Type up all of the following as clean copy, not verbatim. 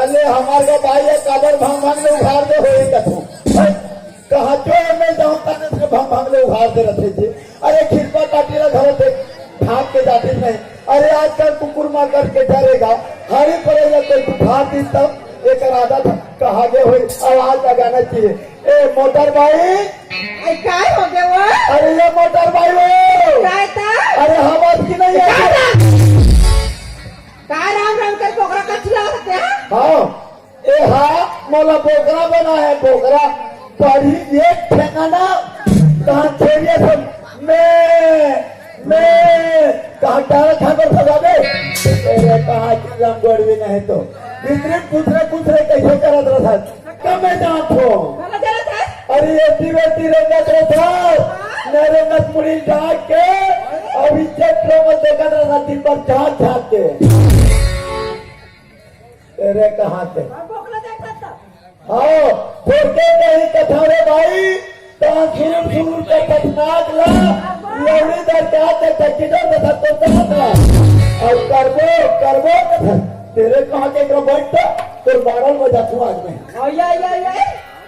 कल हमारे का भाई है काबर भांग भांग ले उखाड़ दे होए कथू कहा जो मैं जाऊं तने से भांग भांग ले उखाड़ दे रहे थे। अरे खिरपा काटीला घर थे भाग के जाते नहीं। अरे आजकल कुकुर मार करके डरेगा हरी पड़ेगा कोई उठा दी तब एक राधा कहा गए हुई आवाज लगाना चाहिए। ए मोटर भाई क्या हो गया वो? अरे ये मोटर भाई वो क्या था? अरे आवाज की नहीं है काय राम राम कर पोखरा का चिल्ला सकते हैं? हाँ ए हाँ मोला बोकरा बना है बोकरा पढ़ी ये ठेकाना कहाँ छेड़िए सब मैं कहाँ डाल खाकर सजा दे तेरे कहाँ चिल्लाम गोड़ भी नहीं तो दूसरे पूछरे कैसे करत रहा कब मैं जात हो अरे ये तीवे रंगत रहा मेरे नस मुड़ी झाँक के अभी चेट्रों में देखत रहा दिन पर झाँक के तेरे कहाँ थे हाँ फोड़के नहीं कथारे भाई कहाँ सुर के पटनाक ला लौड़ी दर जाते किधर दसा तो ला और करबो तेरे कहाँ के ग्रह बैठता तो 12 बजा तू आज में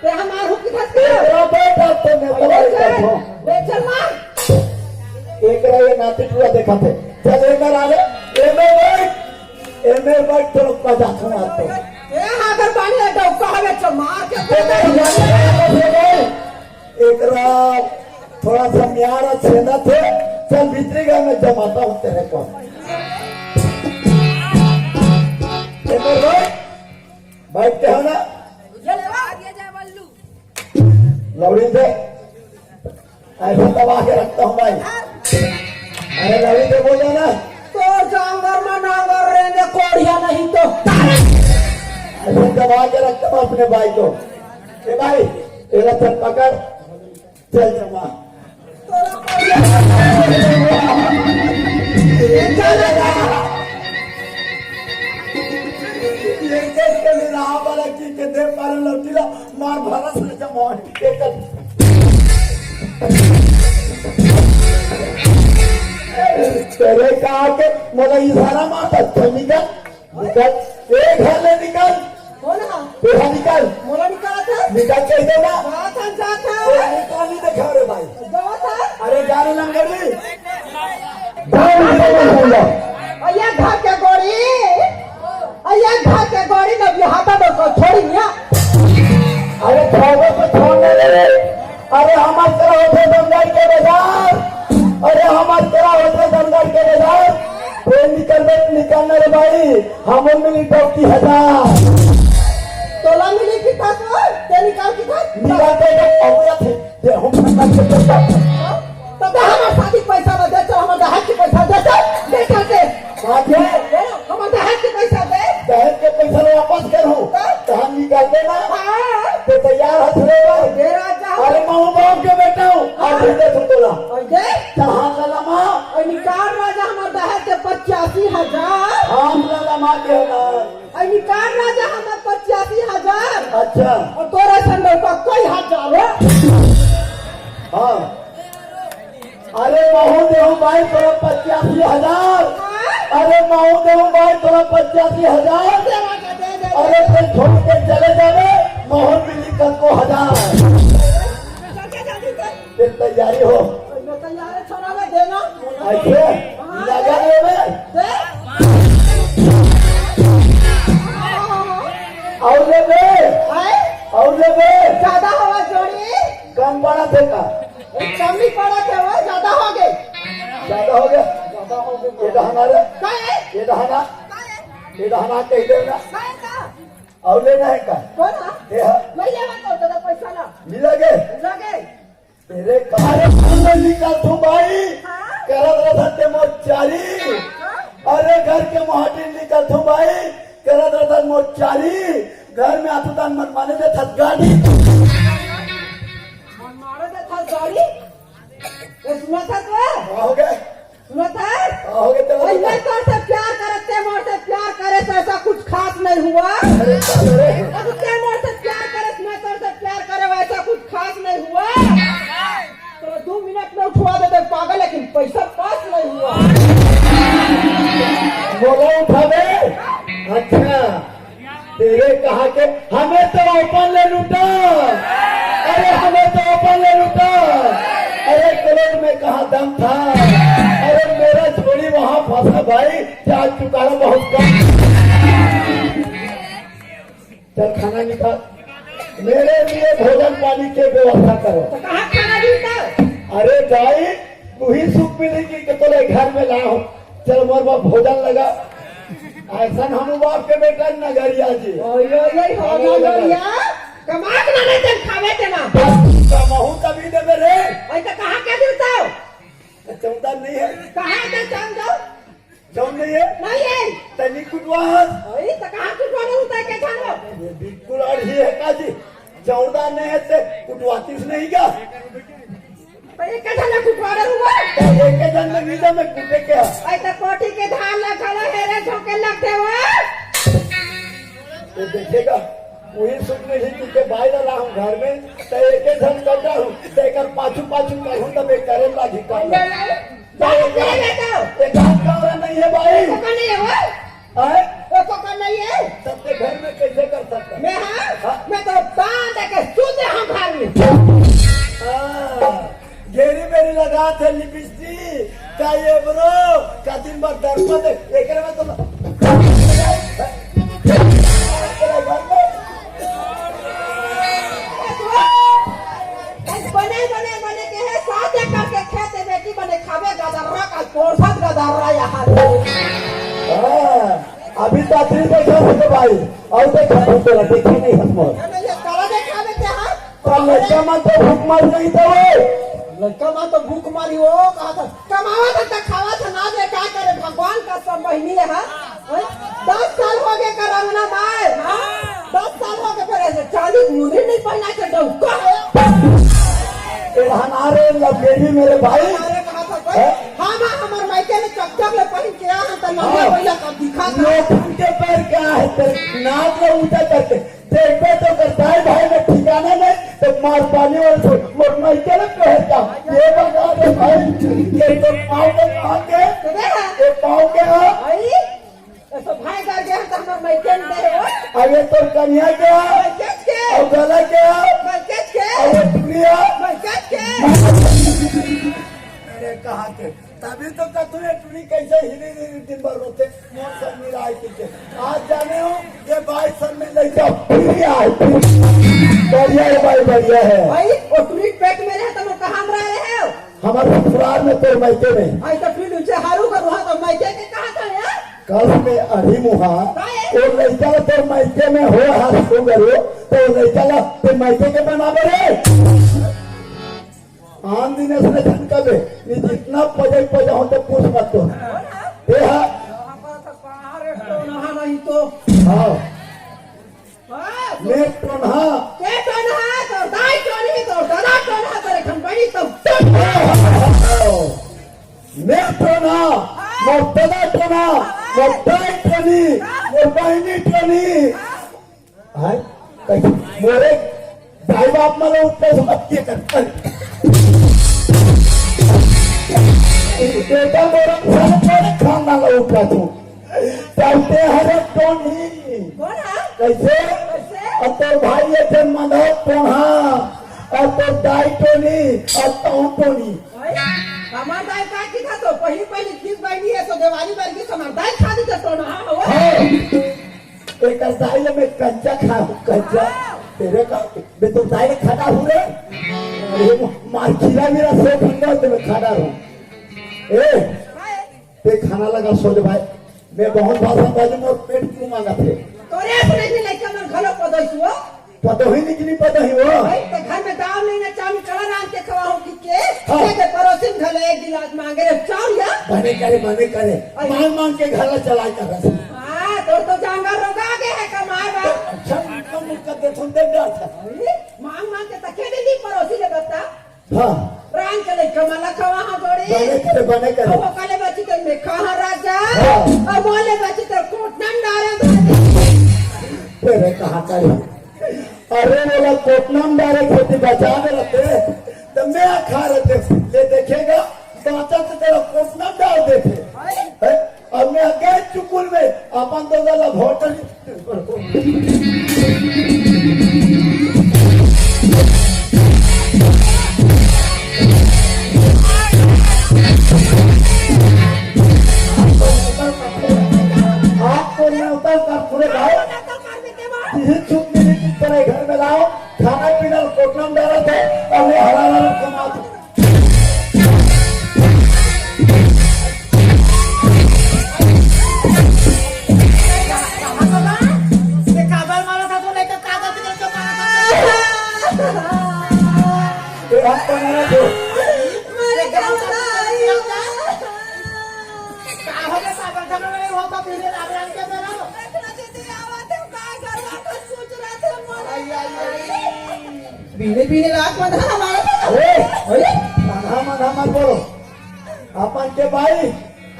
ते हमार हुक किधर तेरा बैठा तो मैं लड़ाई करता ले चल मार एक रहे नाते पूरा देखा थे चल एक आले एमे बैठ तो बजा तू आज तो ए हागर पानी ले डौका हवे च मार के एकरा थोड़ा सा न्यारा छेदा थे चल भीतरी घर में जमाता हूँ तेरे को बैठते हो ना लवड़ी से ऐसा दबा के रखता हूँ भाई। अरे लवड़ी से बोलो ना तो जांगर में नांगर रेंगे कोड़िया नहीं तो ऐसे दबा के रखता हूँ अपने भाई को। ए भाई तेरा चल पकड़ चल जमा मार भरस तेरे कहा के मोला इशारा मारता निकल निकल एक घाले निकल बोला निकल मोला निकाला था निकल कह दे ना जाता निकाल नहीं देखा रे भाई जावा था अरे गाड़ी लंगड़ी अया घा के गोड़ी न बिहाता तो छोड़ी निया अरे छोड़ो तो छोड़ने ले अरे हमारे तरह होते दमदार के बाजार अरे हमारे तरह होते दमदार के बाजार कोई निकलना रे भाई हमें मिली 20,000 तोला मिली कितना ते निकाल निकाल के अवया थे हम तब हमारे शादी पैसा न दे चल हमारे दहेज के पैसा दे चल दे करके आगे हमारे दहेज के पैसा दे दहेज के पैसा वापस करो तो हम निकाल देना तो तैयार हथरेगा मेरा जा अरे माँ बाप के बेटा हूँ आज दे तुम बोला दे कहाँ ललमा और निकाल राजा हमारे दहेज के 85,000 हम ललमा के ना और निकाल राजा हमारे 85,000 अच्छा और तोरा संडे का कोई हजार हाँ अरे महू देहू भाई तोरा 85,000 अरे महू देहू भाई तोरा 85,000 अरे फिर छोड़ के चले जावे मोहन मिली कल को 1000 फिर तैयारी हो तैयार छोड़ा में देना ऐसे लगा ले दे और ले बे ज्यादा हवा जोड़ी कम बड़ा थे का कम नहीं पड़ा क्या हुआ ज्यादा हो गए ज्यादा हो गया ये दहना रे ये दहना कह देना और लेना है का पैसा ना मिलोगे लगे तेरे कारे निकाल तू भाई करत रहते मोचारी अरे घर के मोहटी निकल तू भाई करत रहते मोचारी घर में आतुदान मन माने दे थक गाड़ी मारो दे था गाड़ी ये सुना था तो हो गए सुना था हो गए तो मैं तो से प्यार करते मोर से प्यार करे तो ऐसा कुछ खास नहीं हुआ अरे अब क्या मोर से प्यार करे मैं तो से प्यार करे वैसा कुछ खास नहीं हुआ तो 2 मिनट में उठवा दे पागल लेकिन पैसा पास नहीं हुआ बोलो उठावे अच्छा मेरे कहा के हमें तो ओपन ले लूटा, अरे हमें तो ओपन ले लूटा, अरे करोड़ में कहा दम था, अरे मेरा छोड़ी वहां फंसा भाई, चार्ज चुका है बहुत कम। चल खाना निकाल, मेरे लिए भोजन पानी की व्यवस्था करो। तो कहाँ खाना मिलता? अरे गाई तू ही सुख मिलेगी कि तोरे घर में लाओ। चल मोर बाप भोजन लगा, ऐसा हम बाप के बेटा नगरिया जी कमा के ना नहीं खावे के ना कमाहू तभी देवे रे। ऐसा कहाँ के देता हो? चौदह नहीं है, कहाँ के चांद दो? चौद नहीं है, नहीं है। तनी कुटवास अरे तो कहाँ कुटवाना होता है? क्या जानो? ये बिल्कुल अड़ी है काजी, 14 नहीं है तो कुटवातीस नहीं क्या? तो ये क्या जाना कुटवाना हुआ? तो एक के जन में नीचे में कुटे क्या? ऐसा कोठी के धान लगा है रे झोंके लगते हुए। तो देखेगा वही सुख नहीं क्योंकि बाहर ला हूँ घर में तो एक एक जन कर रहा हूँ तो एक पाछू पाछू करूँ तब एक करे लागी कर एक हाथ का नहीं है भाई, नहीं है वो आए नहीं है। सबके घर में कैसे कर सकता? मैं हाँ मैं तो बांध के सूते हम घर में घेरी मेरी लगा थे लिपस्टिक का ये ब्रो का दिन भर दर्पण एक में तो बने बने बने के है साथ करके खेते बेटी बने खावे गदर्रा का पोषक गदर्रा यहाँ अभी तो अतरी देखा तो भाई और देखा तो देखी नहीं हम ये काला देखावे के हाथ कल लड़का में तो भूख मार नहीं था वो लड़का माँ तो भूख मारी हो कहा था कमावा था खावा था ना दे क्या करे भगवान का सब बहनी है 10 साल हो गए करंगना माए 10 साल हो गए पर ऐसे 40 मुंडी नहीं पहना के डौका हमारे लपेटी मेरे भाई हाँ माँ हमारे मायके में चक्कर ले पहन के यहाँ तो नंबर भैया का दिखा था उनके पैर क्या है तेरे नाक में ऊंचा करके देखते तो करता है भाई में ठिकाना नहीं तो मार पानी वाले मोर मायके में पहनता ये बता दे भाई ये तो पाँव के कहाँ के ये पाँव के ऐसा भाई कर गया तो हमारे मायके में दे हो अरे तो कन्या क्या और गला क्या और दुनिया अरे कहा के तभी तो कहते हैं टुनी कैसे हिली दिन भर रोते मोर सब मिला है आज जाने हो ये भाई सर में ले जाओ बढ़िया है भाई बढ़िया है भाई वो टुनी पेट में रहे तो कहाँ रह रहे हो हमारे ससुराल में तो मायके में आई तो फिर उनसे हारू कर वहाँ तो मायके के कहा था यार कल में अभी मुहा वो लड़का तो मायके में हो हाथ सो गयो तो लड़का तो मायके के बनावे रे आम दिन से झटका दे जितना पजे पजाओ तो पूछ मत तो नहीं तो हाँ मैं टोनहा के टोनहा तो दाई टोनी तो दादा टोनहा तेरे कंपनी तो मैं टोनहा मोटदा टोनहा मोटाई टोनी मोबाइनी टोनी हाय कैसे मोरे भाई बाप मारे उत्तर समझ करता बेटा मेरा खाना का ऊपर तू चलते हरे टोनी कैसे और तो भाई ये थे मनो टोहा और तो दाई टोनी और तो टोनी हमार दाई का की था तो पहली चीज बनी है तो दिवाली पर की हमार दाई खा दी तो टोना हो एक दाई में कच्चा खा कच्चा तेरे का बे तो दाई खाना हुए मार खीरा मेरा सो खंडा तो मैं खाना हूँ पे खाना लगा सोच भाई मैं बहुत भाषा बाजू में पेट क्यों मांगा थे तोरे अपने ही लड़का में घलो पदई हुआ पता ही नहीं कि नहीं पता ही वो भाई तो घर में दाल नहीं ना चावल कड़ा नाम के खवाओ की के पड़ोसिन घले एक गिलास मांगे रे चावल या बने करे मांग मांग के घर चला कर रहा हां तो जांगर रोगा गए है कमाए बा अच्छा कम कर दे सुन दे था मांग के तके दी पड़ोसी ले बता हाँ प्राण चले कमला खवा हाँ जोड़ी बने करे वो कले बची तो मैं कहाँ राजा और बोले बची तो कोटनम डारे तेरे कहा करे अरे बोला कोटनम डारे खेती बचा में रहते तो मैं खा रहे थे ले देखेगा बाचा से तेरा कोटनम डाल देते अब मैं लगे चुकुल में अपन तो गला होटल आपको मैं उतर कर पूरे भाई चुप मेरे तरह घर में लाओ खाना पीना कोटना में डाला था और मैं हरा हरा कमा दूं आपको मेरा दो पीने पीने रात में हमारा मना मत बोलो अपन के भाई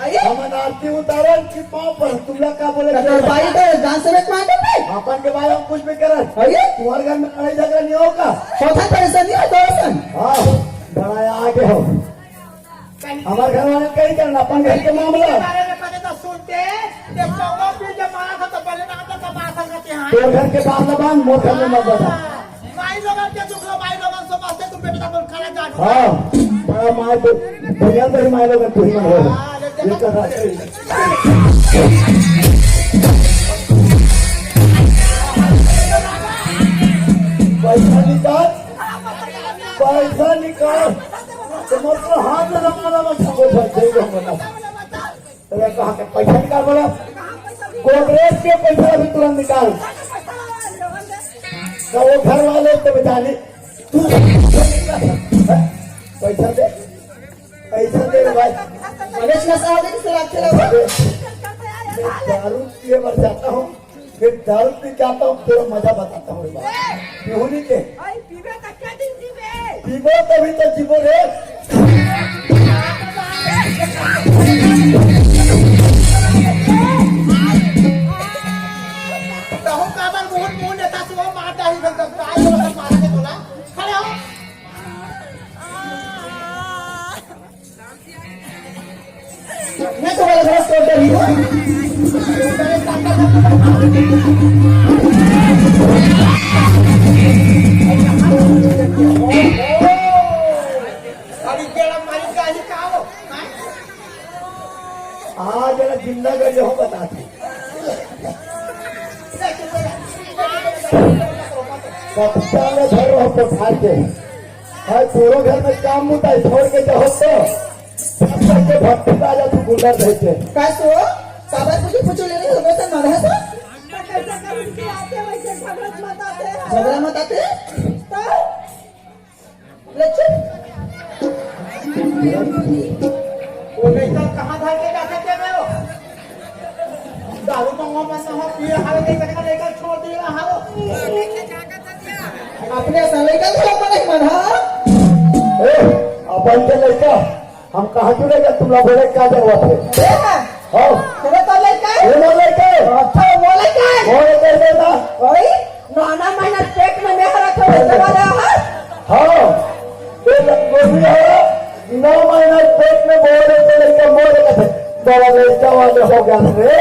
हमन आरती उतारन की पाँव पर तुम लोग क्या बोले भाई तो जान से बेच मांगे अपन के भाई हम कुछ भी करन तुम्हारे घर में लड़ाई झगड़ा नहीं होगा चौथा परेशानी है दोस्तन हाँ बड़ा आगे हो हमारे घर वाले कहीं करना अपन घर के मामला तो घर के बाहर लबान मोर घर में मत बता हाँ बड़ा माँ तो दुनिया तो ही माँ लोग तू ही मन हो ये कर रहा है पैसा निकाल तो मतलब हाथ में रखना मत छापो छापो तेरे कहाँ के पैसा निकाल बोला गोदरेज के पैसा भी तुरंत निकाल तो वो घर वाले तो बेचारे तू पैसा दे भाई दारू पिए मर जाता हूँ फिर दारू पी के आता हूँ तेरा मजा बताता हूँ पीहूनी के पीबो तभी तो जीवो रे मैं तुम्हारे घर से डरी हूँ आज जरा जिंदा कर हो बताते कक्षा में घर रहो तो खाए के पूरा घर में काम मुद्दा छोड़ के जाओ तो भट्टी राजा तू गुंडा रहते कैसो साबर पूछो ले रही हो वैसे मन है तो झगड़ा मत आते लच्छन वो बेटा कहाँ घर के जाते थे मैं दारू मंगवा मत हो पिए हाल लेकर छोड़ दिया हालो अपने लेकर तो अपन ही मन अपन के लड़का हम कहाँ जुड़ेगा तुम लोग बोले क्या जरूरत है हाँ तेरे तो लड़का ये लड़का अच्छा वो लड़का बोले कर देना ओए 9 महीना पेट में नहीं रखो दबा रहा है हाँ ये भी है 9 महीना पेट में बोले तो लड़का मोड़ गए बड़ा लड़का वाले हो गया रे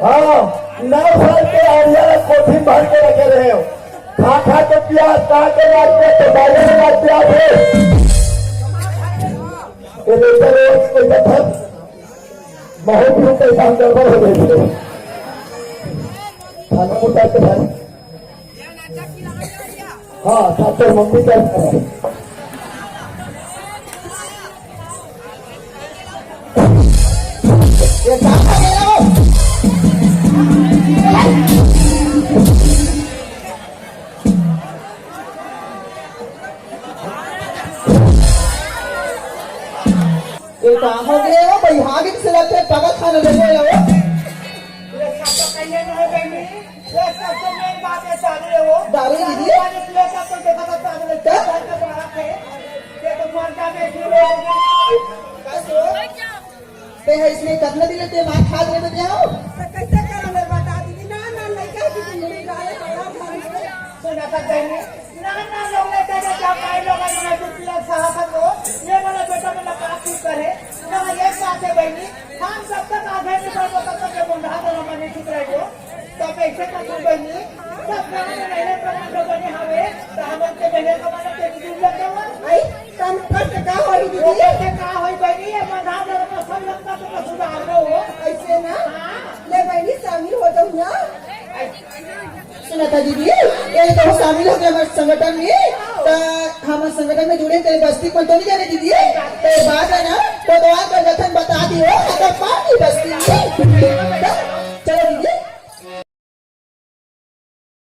हाँ 9 साल के हरियाणा कोठी भर के रखे रहे हो खा के प्याज खा के रास्ते तो बाजे में प्याज है ये लड़का रोज कोई था बहुत ही पैसा गड़बड़ हो गई थी खाना मुद्दा के भाई हाँ साथ मम्मी क्या ये काम कर रहे हो ये काम हो गया हो भाई हागिन से लगते पगा खाने लगे हो ये सब तो कहिए नहीं बहनी ये सब तो मेन बात है चालू है वो दारू दीदी पानी पिए सब तो देखा था चालू है क्या घर का बड़ा है ये तो मर जाने की लोग कैसे ते है इसमें कितना दिन ते मां खा दे दे हो कैसे करेंगे बता दीदी ना ना नहीं कह कि तुम मेरी गाय बड़ा भारी सुना था बहनी ना लोग लेते हैं क्या काई लोग मना दुखिया साहब को ये वाला बेटा में काफी करे ना ये बात है बहनी हम सब तक आगे निकल को तब तक बंधा तो मने ठीक रहो तो कैसे का बहनी सब गांव में रहने पर लोग ने हवे तो हम के बहने का माने के दिन लग गया आई कम कष्ट का होई ये दीदी कैसे का होई बहनी ये बंधा तो सब लोग का तो सुधार हो ऐसे ना हां ले बहनी शामिल हो जाऊं ना सुनता दीदी ये तो शामिल हो गए हमारे संगठन में तो हमारे संगठन में जुड़े तेरे बस्ती को तो नहीं जाने दीदी तो बात है ना तो दुआ का गठन बता दियो अगर पानी बस्ती में